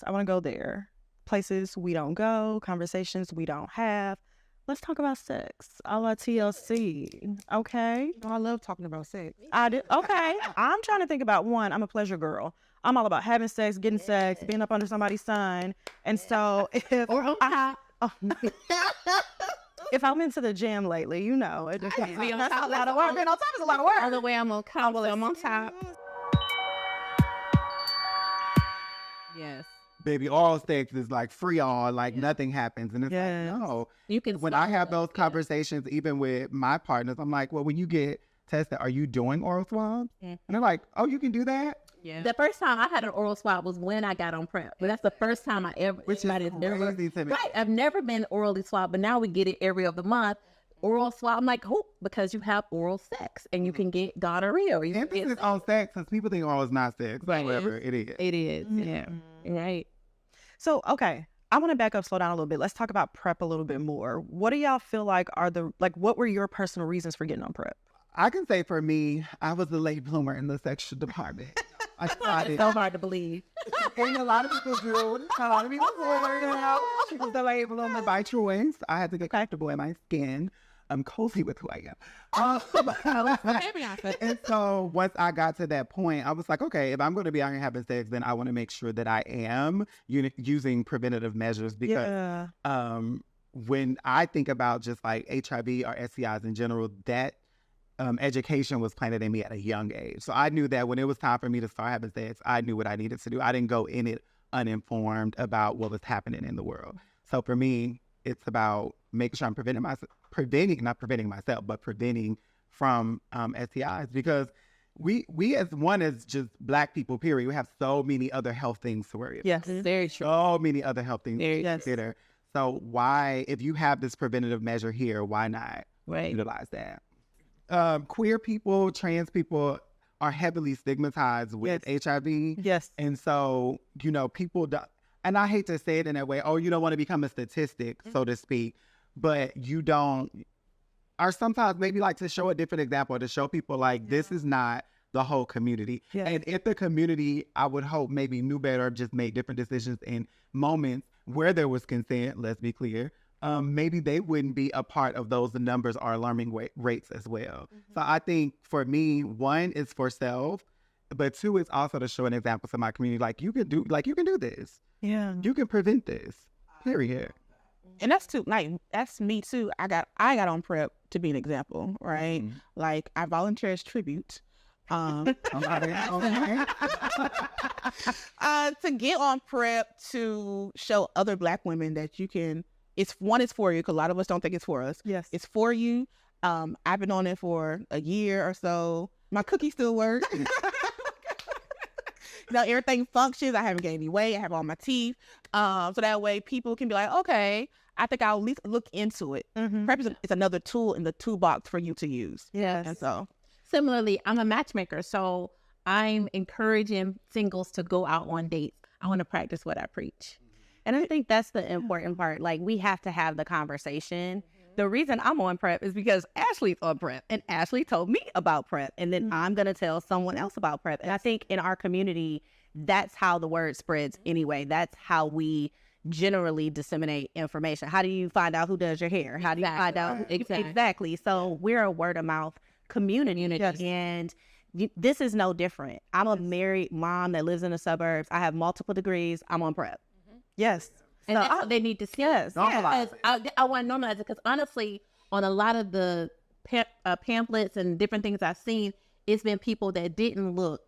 sex. I want to go there. Places we don't go, conversations we don't have. Let's talk about sex. A la TLC. Okay. I love talking about sex. I do. Okay. I'm trying to think about one. I'm a pleasure girl. I'm all about having sex, getting sex, being up under somebody's sun. And so if if I'm into the gym lately, you know, it just Be on that's top. a lot of work. Being on top is a lot of work. All the way I'm on top. I'm on top. Yes. Baby, all sex is like free all, like nothing happens. And it's like, no. You can When I have those conversations, even with my partners, I'm like, well, when you get tested, are you doing oral swabs? And they're like, oh, you can do that? Yeah. The first time I had an oral swab was when I got on PrEP. But that's the first time I ever. Which is crazy to me. Right. I've never been orally swabbed, but now we get it every other month. Oral swab. I'm like, oh, because you have oral sex and you can get gonorrhea. Or you can Emphasis on sex, because people think oral is not sex. Right. However, it is. It is. Yeah. Right. So, okay, I want to back up, slow down a little bit. Let's talk about PrEP a little bit more. What do y'all feel like are what were your personal reasons for getting on PrEP? I can say for me, I was a late bloomer in the sexual department. I started. It's so hard to believe. And a lot of people do. A lot of people she was a late bloomer by choice. I had to get comfortable in my skin. I'm cozy with who I am. And so once I got to that point, I was like, okay, if I'm going to be out here having sex, then I want to make sure that I am using preventative measures, because when I think about just like HIV or STIs in general, that education was planted in me at a young age. So I knew that when it was time for me to start having sex, I knew what I needed to do. I didn't go in it uninformed about what was happening in the world. So for me, it's about making sure I'm preventing from STIs, because we as just Black people, period, we have so many other health things to worry about. Yes, very true. So many other health things to Yes. consider. So why, if you have this preventative measure here, why not utilize that? Queer people, trans people are heavily stigmatized with HIV. Yes. And so, people don't, and I hate to say it in that way, oh, you don't want to become a statistic, so to speak, but you don't, or sometimes maybe like to show a different example, to show people like this is not the whole community. Yeah. And if the community, I would hope, maybe knew better, just made different decisions in moments where there was consent, let's be clear, maybe they wouldn't be a part of those numbers or alarming rates as well. So I think for me, one is for self, but two is also to show an example to my community, like you can do this. Yeah. You can prevent this, period. And that's too, like, that's me too. I got on PrEP to be an example, right? Like, I volunteer as tribute. To get on PrEP to show other Black women that you can, it's for you, because a lot of us don't think it's for us. Yes. It's for you. I've been on it for a year or so. My cookies still work. Everything functions. I haven't gained any weight. I have all my teeth. So that way people can be like, okay, I think I'll at least look into it. PrEP is another tool in the toolbox for you to use. Yes. And so Similarly, I'm a matchmaker, so I'm encouraging singles to go out on dates. I want to practice what I preach. And I think that's the important part. Like, we have to have the conversation. The reason I'm on PrEP is because Ashley's on PrEP, and Ashley told me about PrEP, and then I'm going to tell someone else about PrEP. And I think in our community, that's how the word spreads anyway. That's how we generally disseminate information. How do you find out who does your hair? How do you find out? Exactly. So we're a word of mouth community. And this is no different. I'm a married mom that lives in the suburbs. I have multiple degrees. I'm on PrEP. Yes. And that's what they need to see. Yes. I want to normalize it, because honestly, on a lot of the pamphlets and different things I've seen, it's been people that didn't look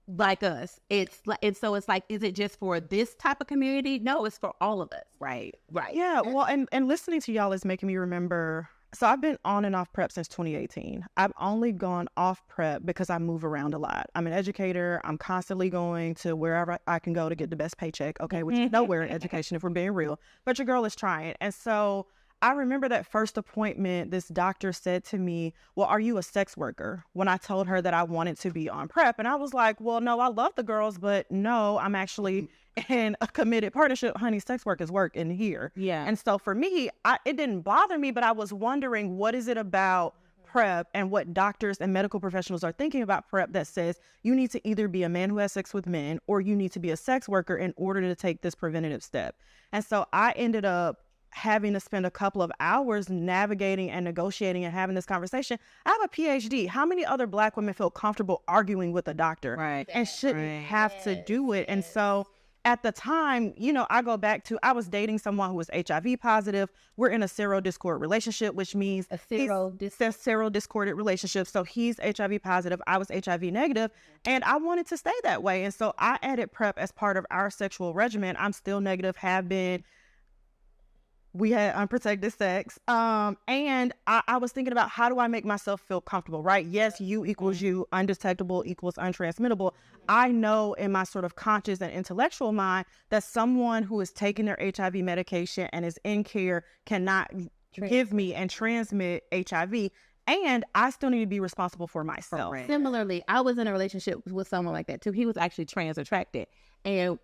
like us. It's like, is it just for this type of community? No, it's for all of us. Right. Yeah. Well, and listening to y'all is making me remember. So I've been on and off PrEP since 2018. I've only gone off PrEP because I move around a lot. I'm an educator. I'm constantly going to wherever I can go to get the best paycheck. Okay, which is nowhere in education if we're being real. But your girl is trying. And so I remember that first appointment, this doctor said to me, well, are you a sex worker? When I told her that I wanted to be on PrEP. And I was like, well, no, I love the girls, but no, I'm actually in a committed partnership. Honey, sex work is work in here. Yeah. And so for me, it didn't bother me, but I was wondering, what is it about PrEP and what doctors and medical professionals are thinking about PrEP that says you need to either be a man who has sex with men or you need to be a sex worker in order to take this preventative step. And so I ended up having to spend a couple of hours navigating and negotiating and having this conversation. I have a PhD. How many other Black women feel comfortable arguing with a doctor and shouldn't have to do it? And so at the time, you know, I go back to, I was dating someone who was HIV positive. We're in a serodiscord relationship, which means A serodiscorded relationship. So he's HIV positive. I was HIV negative, and I wanted to stay that way. And so I added PrEP as part of our sexual regimen. I'm still negative, have been. We had unprotected sex. And I was thinking about, how do I make myself feel comfortable, right? Yes, you equals you, undetectable equals untransmittable. I know in my sort of conscious and intellectual mind that someone who is taking their HIV medication and is in care cannot give me and transmit HIV. And I still need to be responsible for myself. Similarly, I was in a relationship with someone like that too. He was actually trans attracted. And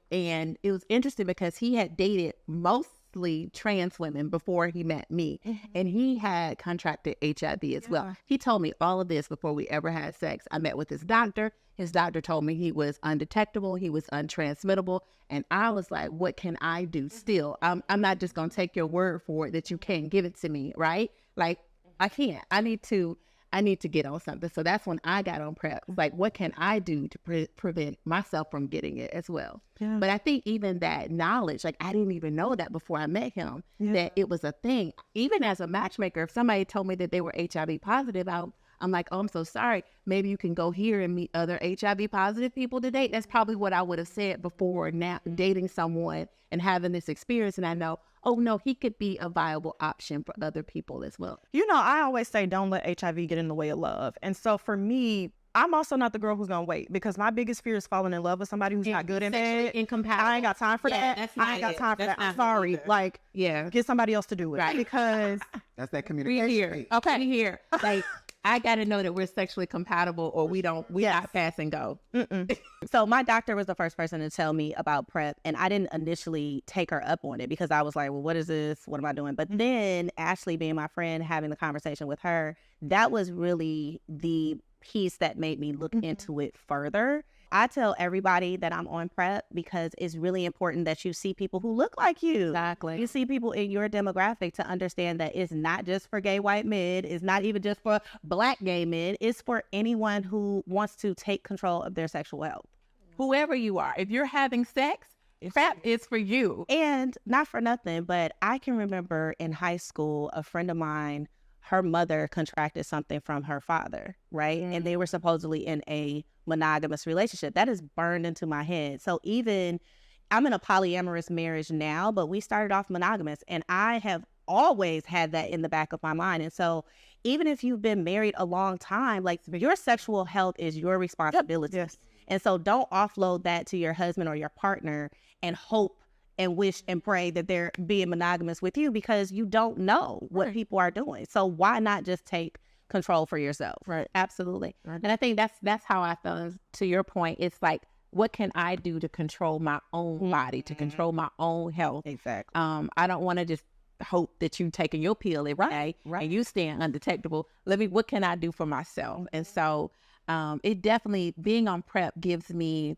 it was interesting because he had dated mostly trans women before he met me, and he had contracted HIV as well. He told me all of this before we ever had sex. I met with his doctor. His doctor told me he was undetectable, he was untransmittable, and I was like, what can I do still? I'm not just gonna take your word for it that you can't give it to me, right? Like, I can't. I need to get on something. So that's when I got on PrEP. Like, what can I do to prevent myself from getting it as well? But I think even that knowledge, like, I didn't even know that before I met him, that it was a thing. Even as a matchmaker, if somebody told me that they were HIV positive, I'm like, oh, I'm so sorry. Maybe you can go here and meet other HIV positive people to date. That's probably what I would have said before now, dating someone and having this experience. And I know, oh no, he could be a viable option for other people as well. You know, I always say, don't let HIV get in the way of love. And so for me, I'm also not the girl who's gonna wait, because my biggest fear is falling in love with somebody who's not good in bed. Incompatible. I ain't got time for that. I ain't got time for that. I'm sorry. Like, get somebody else to do it. Right. Because that's that communication. We here. Okay, here. Like, I got to know that we're sexually compatible, or we not pass and go. So my doctor was the first person to tell me about PrEP, and I didn't initially take her up on it because I was like, well, what is this? What am I doing? But then Ashley, being my friend, having the conversation with her, that was really the piece that made me look into it further. I tell everybody that I'm on PrEP because it's really important that you see people who look like you. Exactly. You see people in your demographic to understand that it's not just for gay white men. It's not even just for Black gay men. It's for anyone who wants to take control of their sexual health. Whoever you are, if you're having sex, PrEP is for you. And not for nothing, but I can remember in high school, a friend of mine, her mother contracted something from her father, right? And they were supposedly in a monogamous relationship. That is burned into my head. So even, I'm in a polyamorous marriage now, but we started off monogamous, and I have always had that in the back of my mind. And so even if you've been married a long time, like, your sexual health is your responsibility. Yes. And so don't offload that to your husband or your partner and hope and wish and pray that they're being monogamous with you, because you don't know what people are doing. So why not just take control for yourself? Right. Absolutely. Right. And I think that's how I felt. To your point, it's like, what can I do to control my own body, to control my own health? Exactly. I don't want to just hope that you taking your pill every day and you staying undetectable. What can I do for myself? And so it definitely, being on PrEP gives me,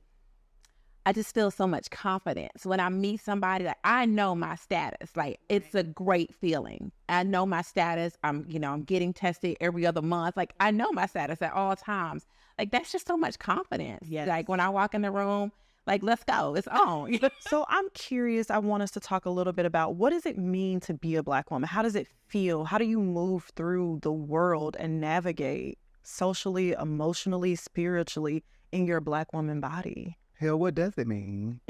I just feel so much confidence when I meet somebody. Like, I know my status. Like, it's a great feeling. I know my status. I'm getting tested every other month. Like, I know my status at all times. Like, that's just so much confidence. Yes. Like, when I walk in the room, like, let's go. It's on. So I'm curious. I want us to talk a little bit about, what does it mean to be a Black woman? How does it feel? How do you move through the world and navigate socially, emotionally, spiritually in your Black woman body? Hell, what does it mean?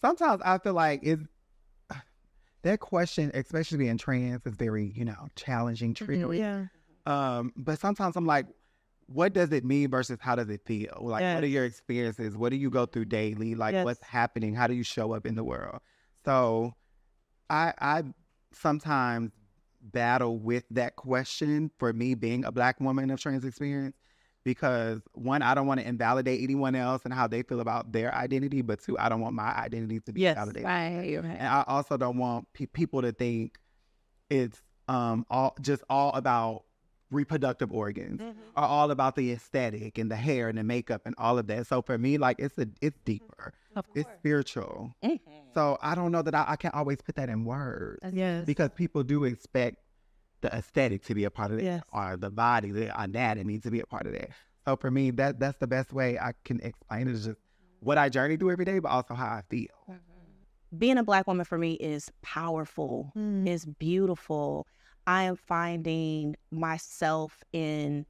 Sometimes I feel like that question, especially being trans, is very, challenging, tricky. Yeah. But sometimes I'm like, what does it mean versus how does it feel? Like, what are your experiences? What do you go through daily? Like, what's happening? How do you show up in the world? So I sometimes battle with that question for me, being a Black woman of trans experience. Because one, I don't want to invalidate anyone else and how they feel about their identity, but two, I don't want my identity to be validated. Right. And I also don't want people to think it's all about reproductive organs, are all about the aesthetic and the hair and the makeup and all of that. So for me, like it's deeper, it's spiritual. So I don't know that I can't always put that in words, because people do expect the aesthetic to be a part of it, or the body, the anatomy to be a part of that. So for me, that's the best way I can explain it, is just what I journey through every day, but also how I feel. Being a Black woman for me is powerful, is beautiful. I am finding myself in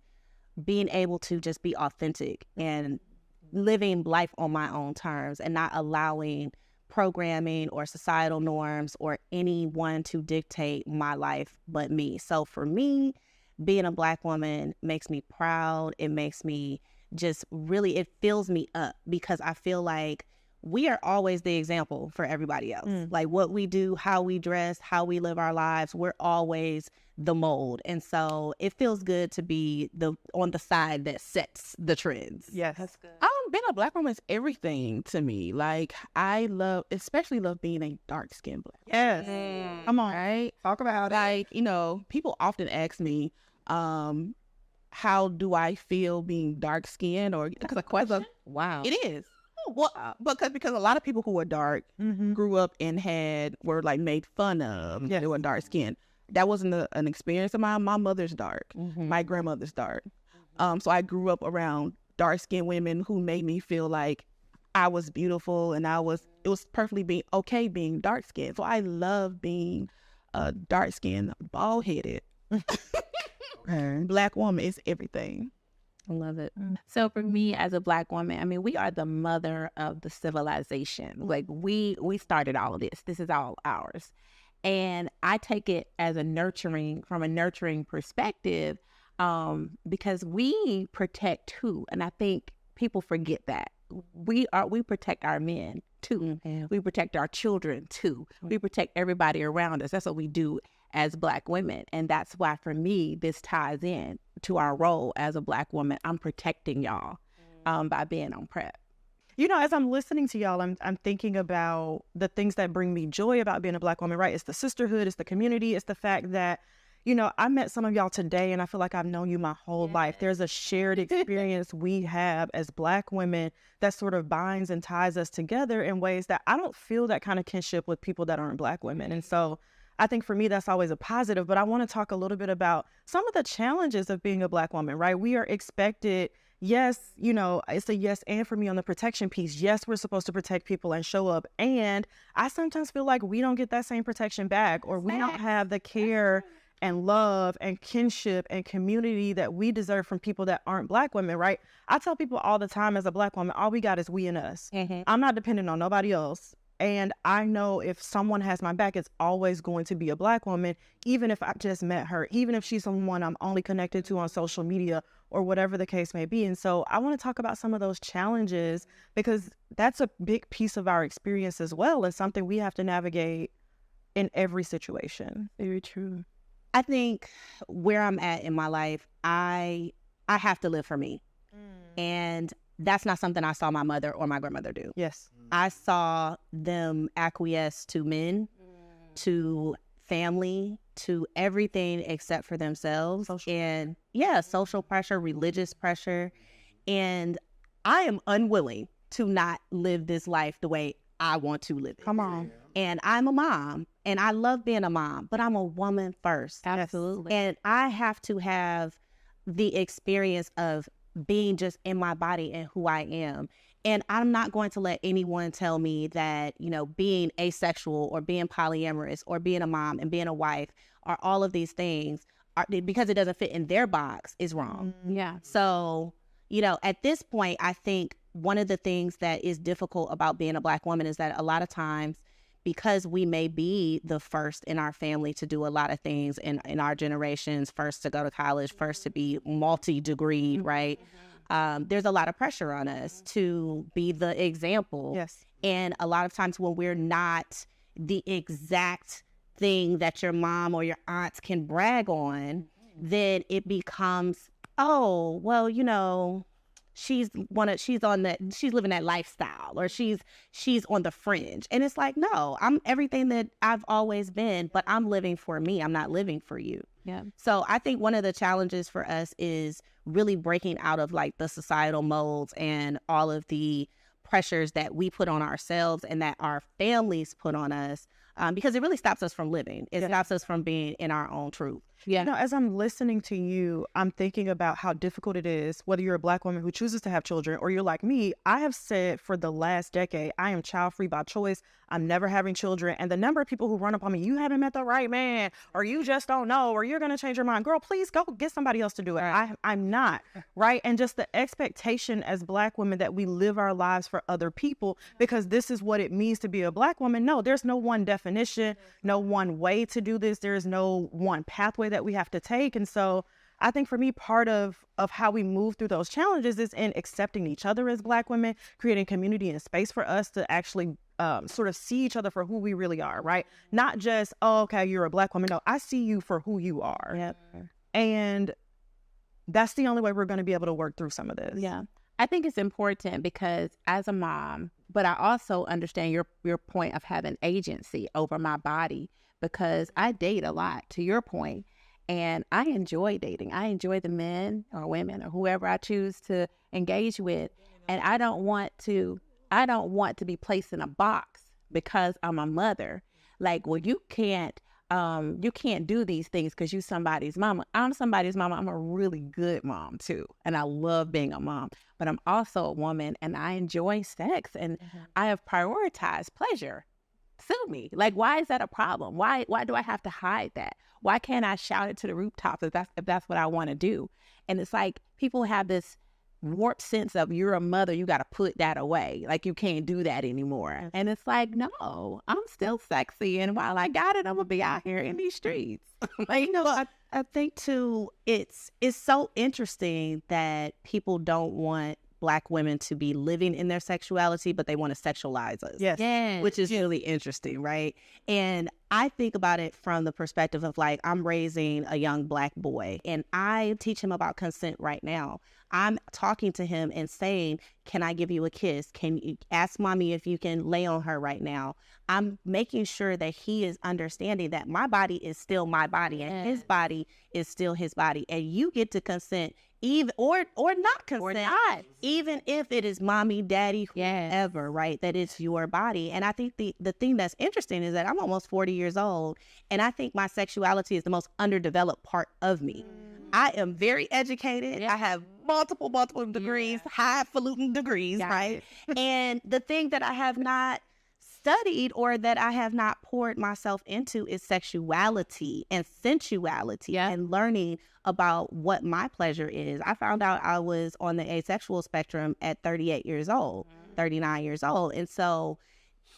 being able to just be authentic and living life on my own terms, and not allowing programming or societal norms or anyone to dictate my life but me. So for me, being a Black woman makes me proud. It makes me just really, it fills me up, because I feel like we are always the example for everybody else. Like what we do, how we dress, how we live our lives, we're always the mold. And so it feels good to be on the side that sets the trends. Yes, that's good. Being a Black woman is everything to me. Like I especially love being a dark-skinned Black woman. Yes. Come on. Right? Talk about it. Like, people often ask me, how do I feel being dark-skinned? Or because a question. Wow. It is. Well, because a lot of people who are dark grew up and were like made fun of. They were dark skinned. That wasn't an experience of mine. My mother's dark. My grandmother's dark. So I grew up around dark skinned women who made me feel like I was beautiful, and it was perfectly okay being dark skinned. So I love being a dark skinned, bald headed Black woman. Is everything. I love it. So for me as a Black woman, I mean, we are the mother of the civilization. Like we started all of this. This is all ours. And I take it as from a nurturing perspective, because we protect who? And I think people forget that. We protect our men too. We protect our children too. We protect everybody around us. That's what we do as Black women. And that's why for me, this ties in to our role as a Black woman. I'm protecting y'all by being on PrEP. As I'm listening to y'all, I'm thinking about the things that bring me joy about being a Black woman, right? It's the sisterhood, it's the community, it's the fact that, I met some of y'all today and I feel like I've known you my whole life. There's a shared experience we have as Black women that sort of binds and ties us together in ways that I don't feel that kind of kinship with people that aren't Black women. And so I think for me, that's always a positive, but I want to talk a little bit about some of the challenges of being a Black woman, right? We are expected, yes, it's a yes and for me on the protection piece. Yes, we're supposed to protect people and show up. And I sometimes feel like we don't get that same protection back, or we don't have the care and love and kinship and community that we deserve from people that aren't Black women, right? I tell people all the time as a Black woman, all we got is we and us. I'm not dependent on nobody else. And I know if someone has my back, it's always going to be a Black woman, even if I just met her, even if she's someone I'm only connected to on social media or whatever the case may be. And so I want to talk about some of those challenges, because that's a big piece of our experience as well, and something we have to navigate in every situation. Very true. I think where I'm at in my life, I have to live for me. And that's not something I saw my mother or my grandmother do. Yes. I saw them acquiesce to men, to family, to everything except for themselves. Social pressure, religious pressure. And I am unwilling to not live this life the way I want to live it. Come on. And I'm a mom, and I love being a mom, but I'm a woman first. Absolutely. And I have to have the experience of being just in my body and who I am. And I'm not going to let anyone tell me that, being asexual or being polyamorous or being a mom and being a wife or all of these things because it doesn't fit in their box is wrong. Yeah. So, at this point, I think one of the things that is difficult about being a Black woman is that a lot of times, because we may be the first in our family to do a lot of things in our generations, first to go to college, first to be multi-degreed, right? There's a lot of pressure on us to be the example. Yes. And a lot of times when we're not the exact thing that your mom or your aunts can brag on, then it becomes, oh, well, she's living that lifestyle, or she's on the fringe. And it's like, no, I'm everything that I've always been, but I'm living for me. I'm not living for you. Yeah. So I think one of the challenges for us is really breaking out of like the societal molds and all of the pressures that we put on ourselves and that our families put on us, because it really stops us from living. It stops us from being in our own truth. Yeah. You know, as I'm listening to you, I'm thinking about how difficult it is, whether you're a Black woman who chooses to have children or you're like me. I have said for the last decade, I am child-free by choice. I'm never having children. And the number of people who run up on me, you haven't met the right man, or you just don't know, or you're going to change your mind. Girl, please go get somebody else to do it. I'm not, right? And just the expectation as Black women that we live our lives for other people because this is what it means to be a Black woman. No, there's no one definition, no one way to do this. There is no one pathway that we have to take. And so I think for me, part of how we move through those challenges is in accepting each other as Black women, creating community and space for us to actually sort of see each other for who we really are, right? Not just, oh, okay, you're a Black woman. No, I see you for who you are. Yep. And that's the only way we're going to be able to work through some of this. Yeah. I think it's important because as a mom, but I also understand your point of having agency over my body, because I date a lot, to your point. And I enjoy dating. I enjoy the men or women or whoever I choose to engage with. And I don't want to be placed in a box because I'm a mother. Like, well, you can't do these things because you somebody's mama. I'm somebody's mama. I'm a really good mom too. And I love being a mom, but I'm also a woman and I enjoy sex and I have prioritized pleasure. Sue me. Like, why is that a problem? Why do I have to hide that? Why can't I shout it to the rooftops if that's what I want to do? And it's like people have this warped sense of you're a mother, you got to put that away. Like you can't do that anymore. And it's like, no, I'm still sexy. And while I got it, I'm going to be out here in these streets. Like, you know, I think too, it's so interesting that people don't want Black women to be living in their sexuality, but they want to sexualize us. Yes. Which is really interesting, right? And I think about it from the perspective of like, I'm raising a young Black boy and I teach him about consent right now. I'm talking to him and saying, can I give you a kiss? Can you ask mommy if you can lay on her right now? I'm making sure that he is understanding that my body is still my body and his body is still his body. And you get to consent even or not consent, or not. Even if it is mommy, daddy, whoever, right? That it's your body. And I think the thing that's interesting is that I'm almost 40 years old and I think my sexuality is the most underdeveloped part of me. I am very educated. I have multiple degrees, highfalutin degrees, right? And the thing that I have not studied or that I have not poured myself into is sexuality and sensuality and learning about what my pleasure is. I found out I was on the asexual spectrum at 38 years old, 39 years old. And so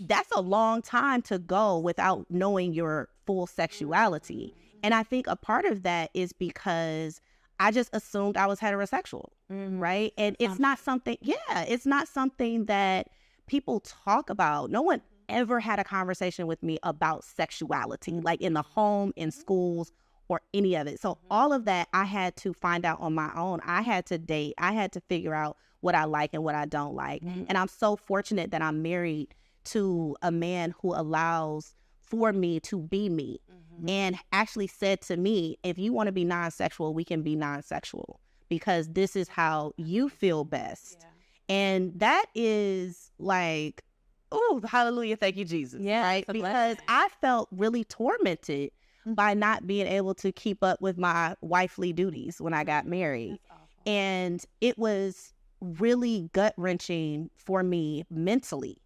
that's a long time to go without knowing your full sexuality. And I think a part of that is because I just assumed I was heterosexual, right? And it's not something, it's not something that people talk about. No one ever had a conversation with me about sexuality, like in the home, in schools, or any of it. So all of that I had to find out on my own. I had to date. I had to figure out what I like and what I don't like. And I'm so fortunate that I'm married to a man who allows for me to be me and actually said to me, if you want to be non-sexual, we can be non-sexual because this is how you feel best. And that is like, oh, hallelujah, thank you, Jesus. Right? Because I felt really tormented by not being able to keep up with my wifely duties when I got married. And it was really gut-wrenching for me mentally.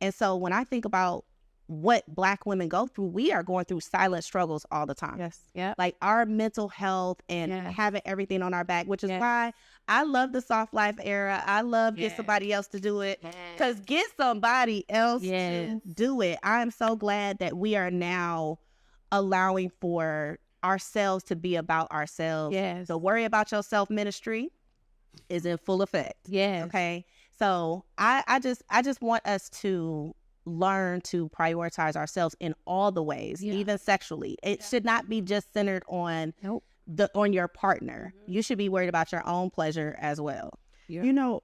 And so when I think about what Black women go through, we are going through silent struggles all the time. Like our mental health and having everything on our back, which is why I love the soft life era. I love get somebody else to do it, because get somebody else to do it. I'm so glad that we are now allowing for ourselves to be about ourselves. So worry about yourself ministry is in full effect. Okay. So I just want us to learn to prioritize ourselves in all the ways, even sexually. It should not be just centered on on your partner. You should be worried about your own pleasure as well. You know,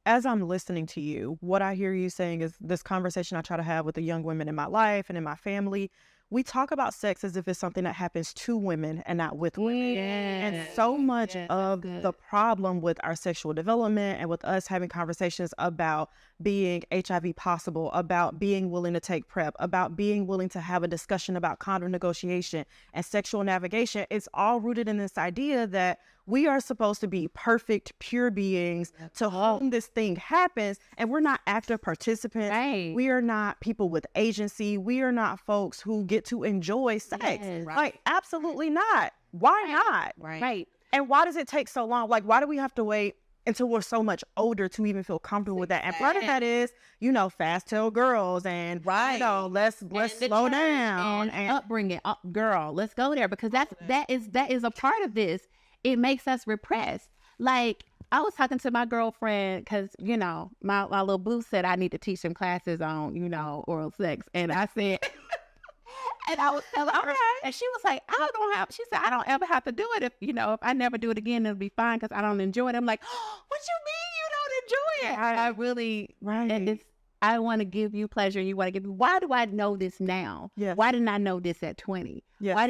as I'm listening to you, what I hear you saying is this conversation I try to have with the young women in my life and in my family. We talk about sex as if it's something that happens to women and not with women. And so much of the problem with our sexual development and with us having conversations about being HIV possible, about being willing to take PrEP, about being willing to have a discussion about condom negotiation and sexual navigation, it's all rooted in this idea that we are supposed to be perfect, pure beings to whom this thing happens, and we're not active participants. Right. We are not people with agency. We are not folks who get to enjoy sex. Yes. Like, absolutely not. Why not? Right. And why does it take so long? Like, why do we have to wait until we're so much older to even feel comfortable with that? And part of that is, you know, fast tail girls and, you know, let's slow down. And upbringing, girl, let's go there, because that is a part of this. It makes us repressed. Like, I was talking to my girlfriend because, you know, my little boo said I need to teach some classes on, you know, oral sex. And I said, and I was telling her, and she was like, she said, I don't ever have to do it. If, you know, if I never do it again, it'll be fine because I don't enjoy it. I'm like, oh, what you mean you don't enjoy it? I really, and it's, I want to give you pleasure. You want to give me. Why do I know this now? Yes. Why didn't I know this at 20? Yes. Why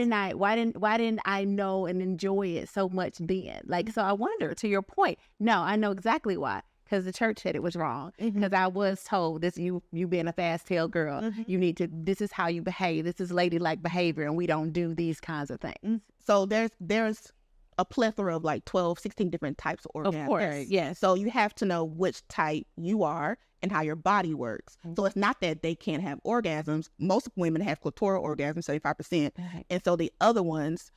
didn't I know and enjoy it so much then? Like, so I wonder, to your point, no, I know exactly why. Because the church said it was wrong. Because I was told this, you being a fast tail girl, you need to, this is how you behave. This is ladylike behavior, and we don't do these kinds of things. So there's a plethora of like 12, 16 different types of orgasms. Of course, yes. So you have to know which type you are and how your body works. So it's not that they can't have orgasms. Most women have clitoral orgasms, 75%. And so the other ones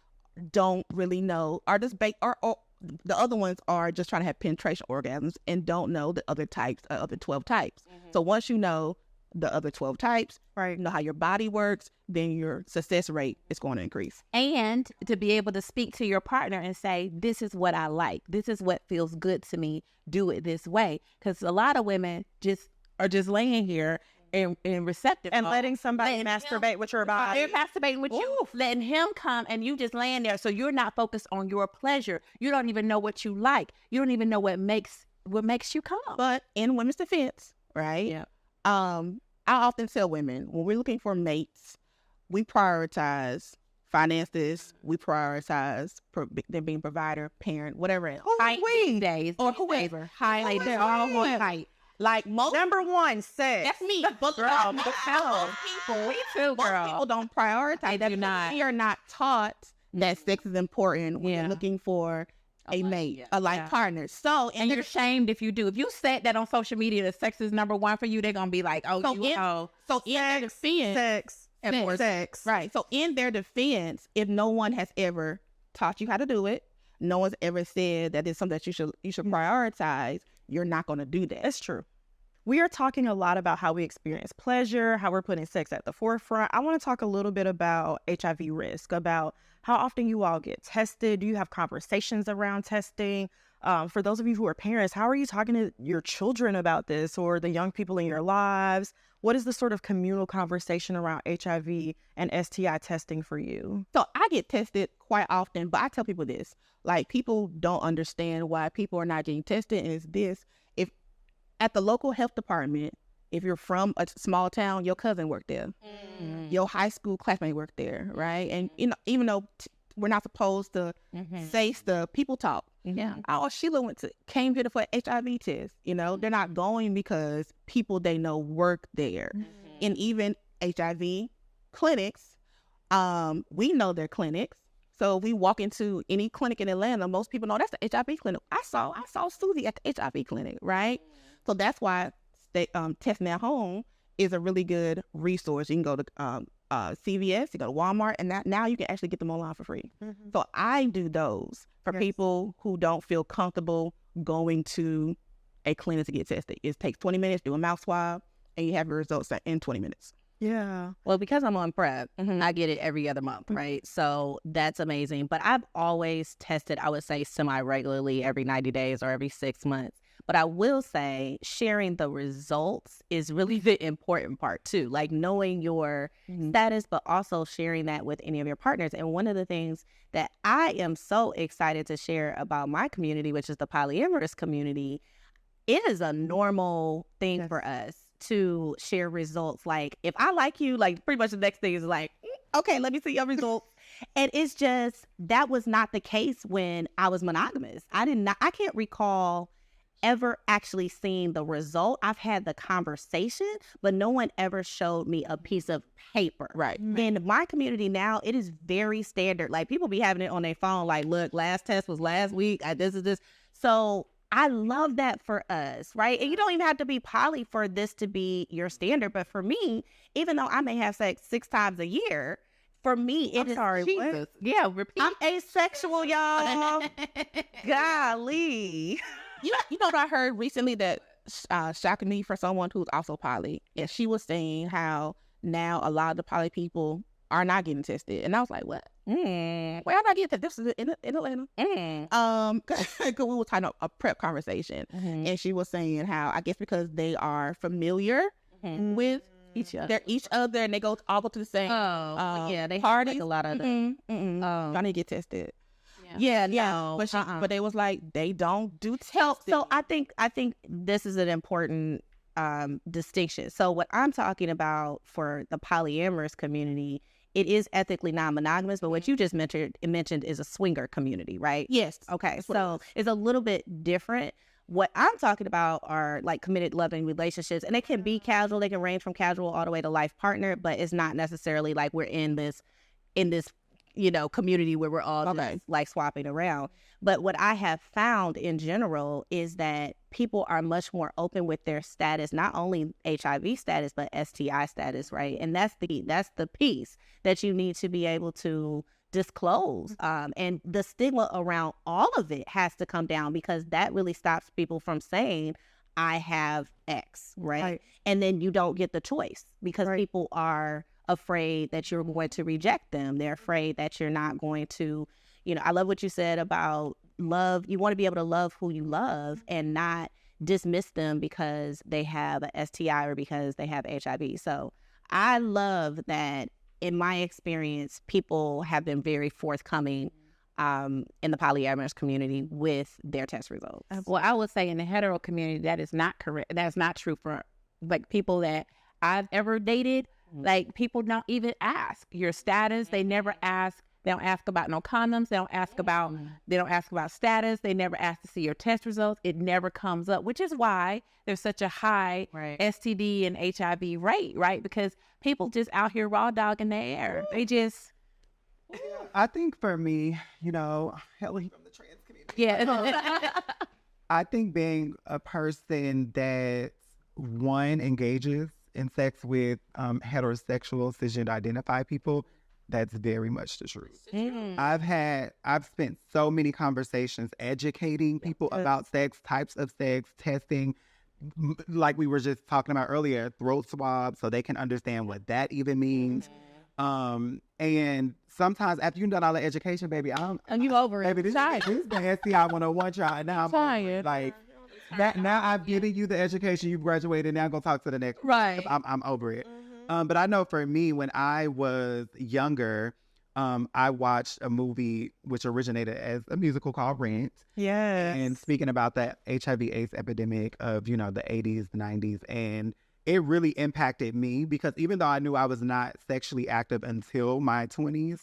don't really know, are just or the other ones are just trying to have penetration orgasms and don't know the other types, other 12 types. So once you know the other 12 types, you know how your body works, then your success rate is going to increase. And to be able to speak to your partner and say, this is what I like. This is what feels good to me. Do it this way. Because a lot of women are just laying here and receptive. And letting somebody masturbate with your body. They're masturbating with you. Letting him come and you just laying there. So you're not focused on your pleasure. You don't even know what you like. You don't even know what makes you come. But in women's defense, right? Yeah. I often tell women, when we're looking for mates, we prioritize finances, we prioritize them being provider, parent, whatever else. Days or whoever. Height. They're all height. Like most number one, sex. That's me. But girl, most people, me too, girl. Most people don't prioritize that. We are not taught that sex is important when you're looking for a mate, a life partner. So, and you're ashamed if you do. If you said that on social media, that sex is number one for you, they're gonna be like, oh, so in their defense, sex. Right. So in their defense, if no one has ever taught you how to do it, no one's ever said that it's something that you should prioritize, you're not going to do that. That's true. We are talking a lot about how we experience pleasure, how we're putting sex at the forefront. I want to talk a little bit about HIV risk, about how often you all get tested. Do you have conversations around testing? For those of you who are parents, how are you talking to your children about this or the young people in your lives? What is the sort of communal conversation around HIV and STI testing for you? So I get tested quite often, but I tell people this, like, people don't understand why people are not getting tested. And it's this, if at the local health department, if you're from a small town, your cousin worked there, your high school classmate worked there, right? And you know, even though we're not supposed to say stuff, people talk. Oh, Sheila came here for an HIV test. You know, they're not going because people they know work there. And even HIV clinics, we know their clinics. So if we walk into any clinic in Atlanta, most people know that's the HIV clinic. I saw Susie at the HIV clinic, right? So that's why testing at home is a really good resource. You can go to CVS, you go to Walmart, and now you can actually get them online for free. So I do those for people who don't feel comfortable going to a clinic to get tested. It takes 20 minutes, do a mouth swab, and you have your results in 20 minutes. Yeah. Well, because I'm on PrEP, I get it every other month, right? So that's amazing. But I've always tested, I would say, semi-regularly every 90 days or every 6 months. But I will say sharing the results is really the important part too. Like knowing your status, but also sharing that with any of your partners. And one of the things that I am so excited to share about my community, which is the polyamorous community, it is a normal thing for us to share results. Like if I like you, like pretty much the next thing is like, okay, let me see your results. And it's just, that was not the case when I was monogamous. I can't recall ever actually seeing the result. I've had the conversation, but no one ever showed me a piece of paper. Right. In my community now, it is very standard. Like people be having it on their phone, like, look, last test was last week. This is this. So I love that for us, right? And you don't even have to be poly for this to be your standard. But for me, even though I may have sex 6 times a year, for me, it is. Sorry, Jesus. Yeah, repeat. I'm asexual, y'all. Golly. You know what I heard recently that shocked me for someone who's also poly, and she was saying how now a lot of the poly people are not getting tested, and I was like, what? Well, I'm not getting tested. This is in Atlanta. Because we were talking a PrEP conversation, and she was saying how I guess because they are familiar with each other, and they all go to the same. They parties. like a lot of them. Y'all need to get tested. Yeah, But they was like, they don't do testing. So I think this is an important distinction. So what I'm talking about for the polyamorous community, it is ethically non-monogamous, but what you just mentioned is a swinger community, right? Yes. Okay, so it's a little bit different. What I'm talking about are like committed loving relationships, and they can be casual. They can range from casual all the way to life partner, but it's not necessarily like we're in this community where we're all just like swapping around. But what I have found in general is that people are much more open with their status, not only HIV status, but STI status, right? And that's the piece that you need to be able to disclose. And the stigma around all of it has to come down, because that really stops people from saying, I have X, right? And then you don't get the choice because people are afraid that you're going to reject them. They're afraid that you're not going to, I love what you said about love. You want to be able to love who you love and not dismiss them because they have a STI or because they have HIV. So I love that in my experience, people have been very forthcoming in the polyamorous community with their test results. Well, I would say in the hetero community, that is not correct. That's not true for like people that I've ever dated. Like people don't even ask your status. They never ask. They don't ask about no condoms. They don't ask about status. They never ask to see your test results. It never comes up, which is why there's such a high STD and HIV rate, right? Because people just out here raw dogging the air. They just. I think for me, hailing from the trans community. Yeah. I think being a person that engages in sex with heterosexual cisgender identified people, that's very much the truth. I've spent so many conversations educating people about sex, types of sex, testing, like we were just talking about earlier, throat swabs, so they can understand what that even means. And sometimes after you've done all the education, baby, and you over it. Baby, this is the STI 101 trial. Now I'm tired. Like, now I've given you the education, you've graduated, now go talk to the next one. Right. I'm over it. But I know for me, when I was younger, I watched a movie which originated as a musical called Rent. Yes. And speaking about that HIV/AIDS epidemic of, the 80s, the 90s. And it really impacted me because even though I knew I was not sexually active until my 20s,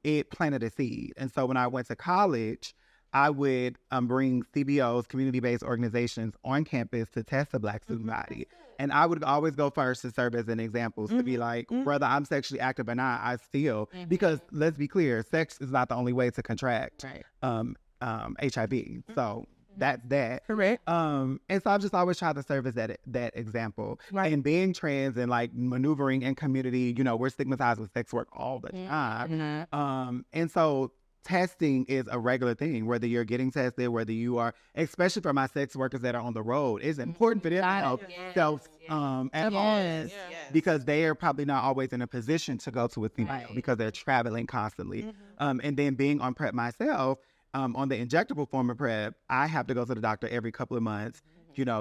it planted a seed. And so when I went to college, I would bring CBOs, community-based organizations, on campus to test the Black student body. And I would always go first to serve as an example, to be like, whether I'm sexually active or not, I still, because let's be clear, sex is not the only way to contract HIV. So that's that. Correct. And so I've just always tried to serve as that example. Right. And being trans and like maneuvering in community, we're stigmatized with sex work all the time. And so testing is a regular thing, whether you're getting tested, whether you are, especially for my sex workers that are on the road, it's important for them to help self at home because they are probably not always in a position to go to a female because they're traveling constantly. And then being on PrEP myself, On the injectable form of PrEP, I have to go to the doctor every couple of months,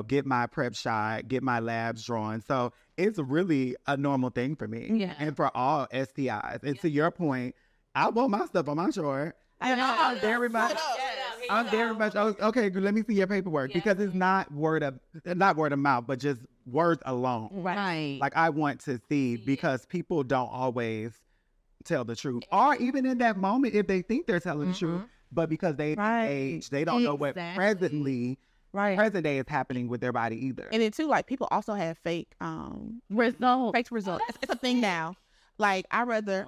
get my PrEP shot, get my labs drawn. So it's really a normal thing for me and for all STIs. And to your point, I want my stuff on my short. I'm very much. Okay, let me see your paperwork because it's not word of mouth, but just words alone. Right. Like I want to see because people don't always tell the truth, or even in that moment if they think they're telling the truth, but because they age, they don't know what present day is happening with their body either. And then too, like people also have fake results. Fake results. It's a thing now. Like I rather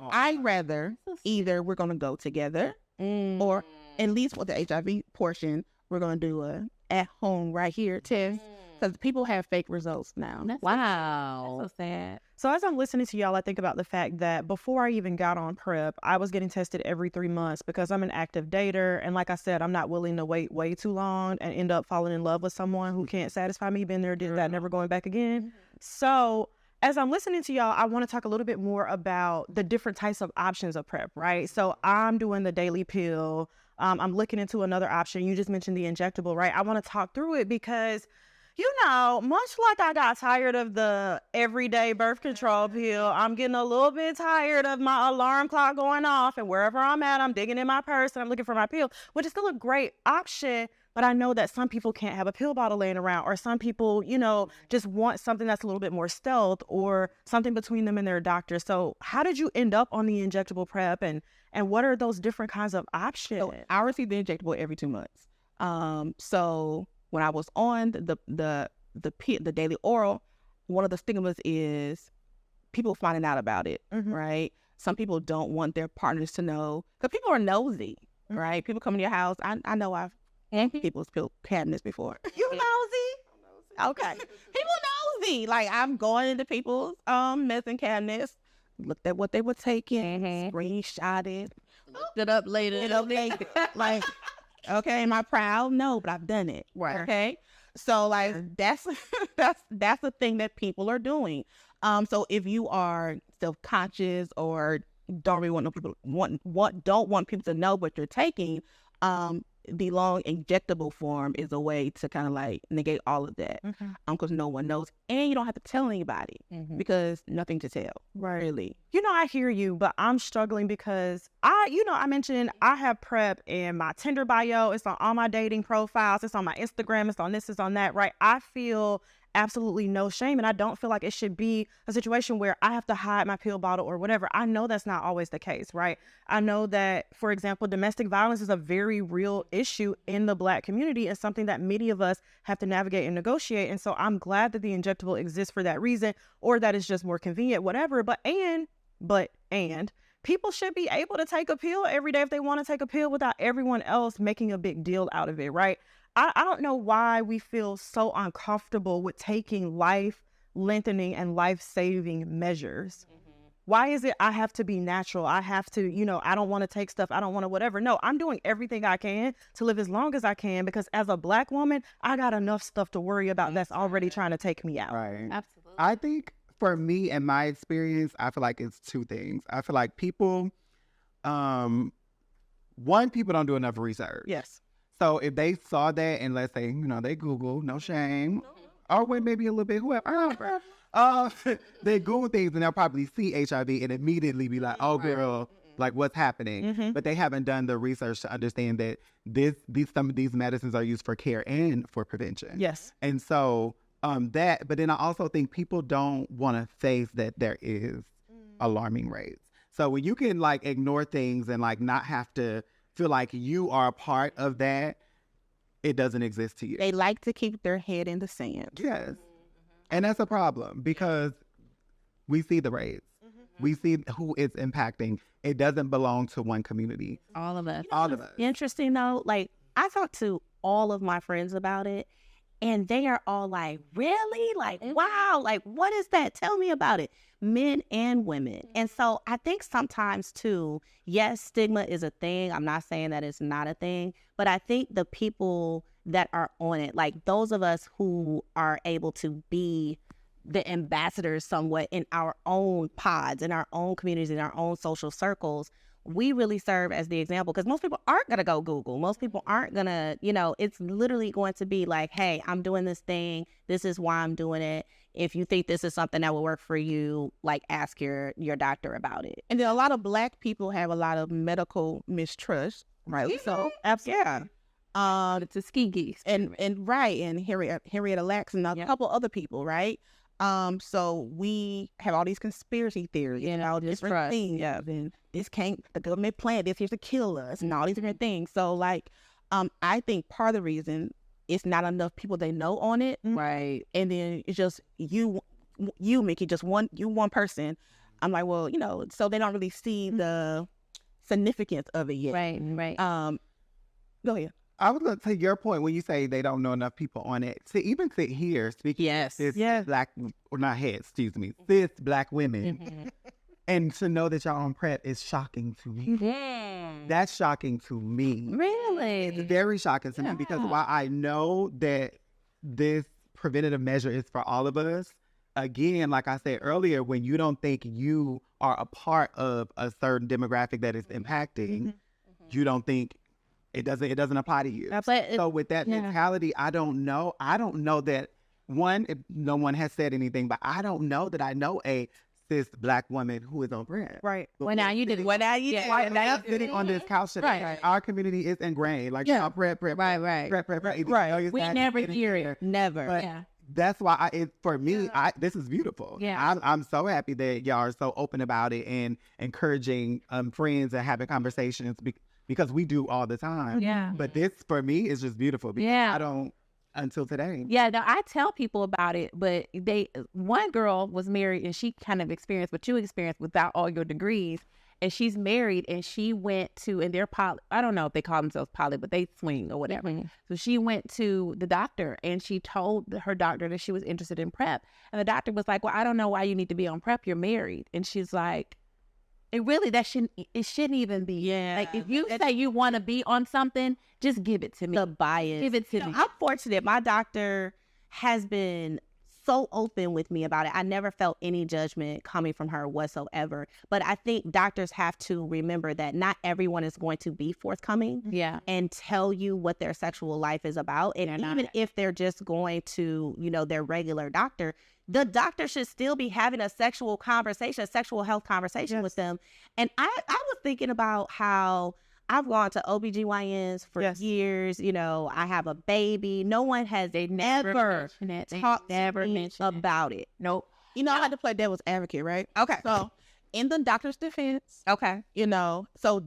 either we're gonna go together, or at least with the HIV portion, we're gonna do a at home right here test. Because people have fake results now. Wow. That's so sad. So as I'm listening to y'all, I think about the fact that before I even got on PrEP, I was getting tested every 3 months because I'm an active dater. And like I said, I'm not willing to wait way too long and end up falling in love with someone who can't satisfy me. Been there, did that, never going back again. So as I'm listening to y'all, I want to talk a little bit more about the different types of options of PrEP, right? So I'm doing the daily pill. I'm looking into another option. You just mentioned the injectable, right? I want to talk through it because much like I got tired of the everyday birth control pill, I'm getting a little bit tired of my alarm clock going off, and wherever I'm at, I'm digging in my purse and I'm looking for my pill, which is still a great option. But I know that some people can't have a pill bottle laying around, or some people, just want something that's a little bit more stealth or something between them and their doctor. So how did you end up on the injectable PrEP, and what are those different kinds of options? So I receive the injectable every 2 months. So when I was on the daily oral, one of the stigmas is people finding out about it, right? Some people don't want their partners to know because people are nosy, right? People come to your house. I know I've emptied people's pill cabinets before. You nosy? Okay. People nosy. Like I'm going into people's medicine cabinets, looked at what they were taking, screenshotted, Looked it up later. Like, okay, am I proud? No, but I've done it. Right. Okay. So like that's the thing that people are doing. So if you are self-conscious or don't really want people to know what you're taking, the long injectable form is a way to kind of like negate all of that. Because no one knows, and you don't have to tell anybody because nothing to tell. Really. I hear you, but I'm struggling because I mentioned I have PrEP in my Tinder bio. It's on all my dating profiles. It's on my Instagram. It's on this, it's on that, right? I feel absolutely no shame, and I don't feel like it should be a situation where I have to hide my pill bottle or whatever. I know that's not always the case, right? I know that, for example, domestic violence is a very real issue in the Black community and something that many of us have to navigate and negotiate. And so I'm glad that the injectable exists for that reason, or that it's just more convenient, whatever. But people should be able to take a pill every day if they want to take a pill without everyone else making a big deal out of it, right? I don't know why we feel so uncomfortable with taking life-lengthening and life-saving measures. Why is it I have to be natural? I have to, I don't want to take stuff. I don't want to whatever. No, I'm doing everything I can to live as long as I can because as a Black woman, I got enough stuff to worry about that's already trying to take me out. Right. Absolutely. I think for me and my experience, I feel like it's two things. I feel like people, people don't do enough research. Yes. So if they saw that and let's say, they Google, no shame, or wait, maybe a little bit, whoever, they Google things and they'll probably see HIV and immediately be like, oh girl, like what's happening? But they haven't done the research to understand that some of these medicines are used for care and for prevention. Yes. And so but then I also think people don't want to face that there is alarming rates. So when you can like ignore things and like not have to feel like you are a part of that, it doesn't exist to you. They like to keep their head in the sand. Yes. And that's a problem because we see the rates. We see who it's impacting. It doesn't belong to one community. All of us. All of us. Interesting though, like I talked to all of my friends about it and they are all like, really? Like, wow, like what is that? Tell me about it. Men and women. And so I think sometimes too, yes, stigma is a thing. I'm not saying that it's not a thing, but I think the people that are on it, like those of us who are able to be the ambassadors somewhat in our own pods, in our own communities, in our own social circles, we really serve as the example, because most people aren't going to go Google. Most people aren't going to, it's literally going to be like, hey, I'm doing this thing. This is why I'm doing it. If you think this is something that will work for you, like, ask your doctor about it. And then a lot of Black people have a lot of medical mistrust, right? So, Absolutely. yeah. The Tuskegee And Henrietta Lacks and a couple other people, right? So we have all these conspiracy theories, different things. Yeah, then the government planned this here to kill us, and all these different things. So, like, I think part of the reason it's not enough people they know on it, right? And then it's just you, Mickey, just one person. I'm like, well, so they don't really see the significance of it yet. Right. Go ahead. I was going to take your point when you say they don't know enough people on it. To even sit here speaking cis Black, or not head, excuse me, cis Black women, and to know that y'all on PrEP is shocking to me. That's shocking to me. Really? It's very shocking to me, because while I know that this preventative measure is for all of us, again, like I said earlier, when you don't think you are a part of a certain demographic that is impacting, you don't think it doesn't apply to you. Absolutely. So with that mentality, I don't know that, one, if no one has said anything, but I don't know that I know a cis Black woman who is on PrEP. Right. Well, now you did it. Now sitting on this couch today. Right. Our community is ingrained. Like, PrEP. Right. PrEP. We never hear it. Never. But that's why for me, this is beautiful. Yeah. I'm so happy that y'all are so open about it and encouraging friends and having conversations because we do all the time. Yeah. But this, for me, is just beautiful, because I don't, until today. Yeah, no, I tell people about it, but one girl was married and she kind of experienced what you experienced without all your degrees. And she's married and she went to, and they're poly, I don't know if they call themselves poly, but they swing or whatever. So she went to the doctor and she told her doctor that she was interested in PrEP. And the doctor was like, well, I don't know why you need to be on PrEP. You're married. And she's like, it shouldn't even be. Yeah. Like, if you say you want to be on something, just give it to me. The bias. Give it to me. I'm fortunate. My doctor has been so open with me about it. I never felt any judgment coming from her whatsoever. But I think doctors have to remember that not everyone is going to be forthcoming and tell you what their sexual life is about. And even if they're just going to, their regular doctor, the doctor should still be having a sexual health conversation with them. And I was thinking about how I've gone to OBGYNs for years. I have a baby. No one has never talked to me about it. Nope. I had to play devil's advocate, right? Okay. So, in the doctor's defense, so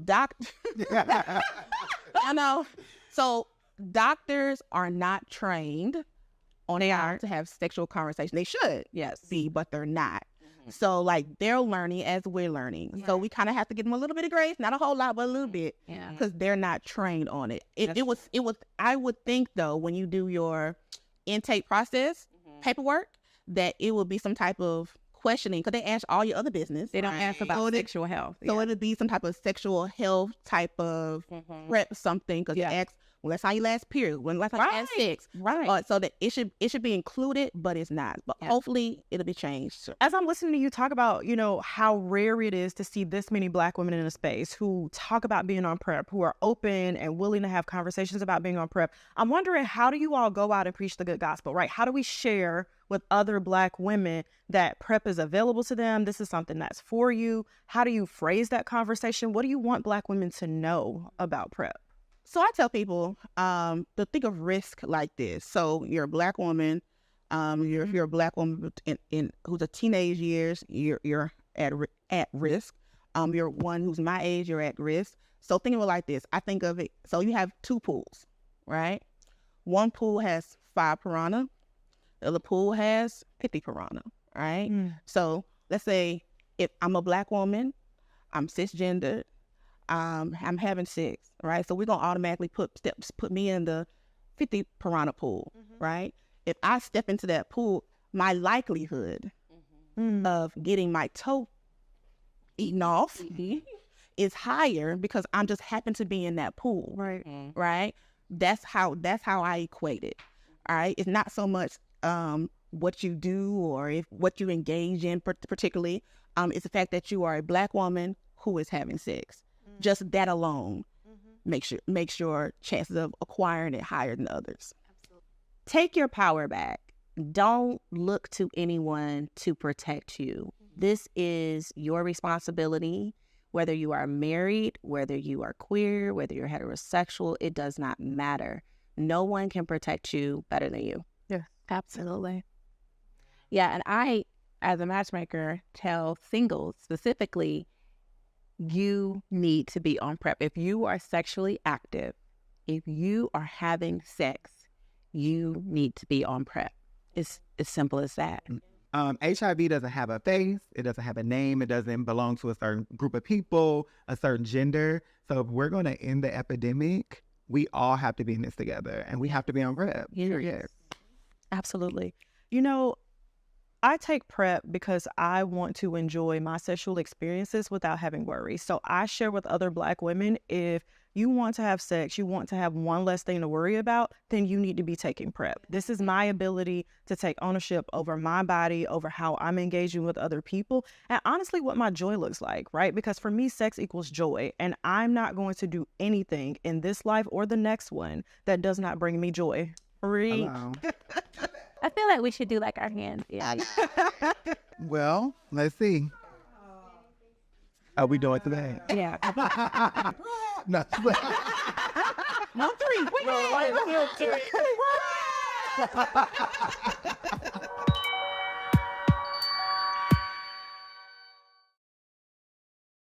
so doctors are not trained on how to have sexual conversations. They should, be, but they're not. So, like, they're learning as we're learning. So we kind of have to give them a little bit of grace, not a whole lot, but a little bit, because they're not trained on it. It was. I would think, though, when you do your intake process paperwork, that it will be some type of questioning, because they ask all your other business. They don't ask about sexual health. So it'll be some type of sexual health type of PrEP something, because they ask, well, that's how you last period, when last time you had sex. Right. So that it should be included, but it's not. But hopefully it'll be changed. As I'm listening to you talk about, how rare it is to see this many Black women in a space who talk about being on PrEP, who are open and willing to have conversations about being on PrEP, I'm wondering, how do you all go out and preach the good gospel, right? How do we share with other Black women that PrEP is available to them? This is something that's for you. How do you phrase that conversation? What do you want Black women to know about PrEP? So I tell people to think of risk like this. So you're a Black woman. If you're a Black woman in who's a teenage years, you're at risk. You're one who's my age, you're at risk. So think of it like this. I think of it. So you have two pools, right? One pool has 5 piranha. The other pool has 50 piranha, right? So let's say if I'm a Black woman, I'm cisgendered, I'm having sex, right? So we're gonna automatically put me in the 50 piranha pool, right? If I step into that pool, my likelihood of getting my toe eaten off is higher, because I'm just happen to be in that pool, right? That's how I equate it. All right, it's not so much what you do or what you engage in particularly. It's the fact that you are a Black woman who is having sex. Just that alone makes your chances of acquiring it higher than others. Take your power back. Don't look to anyone to protect you. This is your responsibility. Whether you are married, whether you are queer, whether you're heterosexual, it does not matter. No one can protect you better than you. Yeah, absolutely. Yeah, and I, as a matchmaker, tell singles specifically, you need to be on PrEP. If you are sexually active, if you are having sex, you need to be on PrEP. It's as simple as that. HIV doesn't have a face. It doesn't have a name. It doesn't belong to a certain group of people, a certain gender. So if we're going to end the epidemic, we all have to be in this together, and we have to be on PrEP. Yes. Absolutely. You know, I take PrEP because I want to enjoy my sexual experiences without having worries. So I share with other Black women, if you want to have sex, you want to have one less thing to worry about, then you need to be taking PrEP. This is my ability to take ownership over my body, over how I'm engaging with other people, and honestly what my joy looks like, right? Because for me, sex equals joy, and I'm not going to do anything in this life or the next one that does not bring me joy. Hello. I feel like we should do like our hands. Yeah. Well, let's see. Are we doing today? Yeah. No. No, 3. No,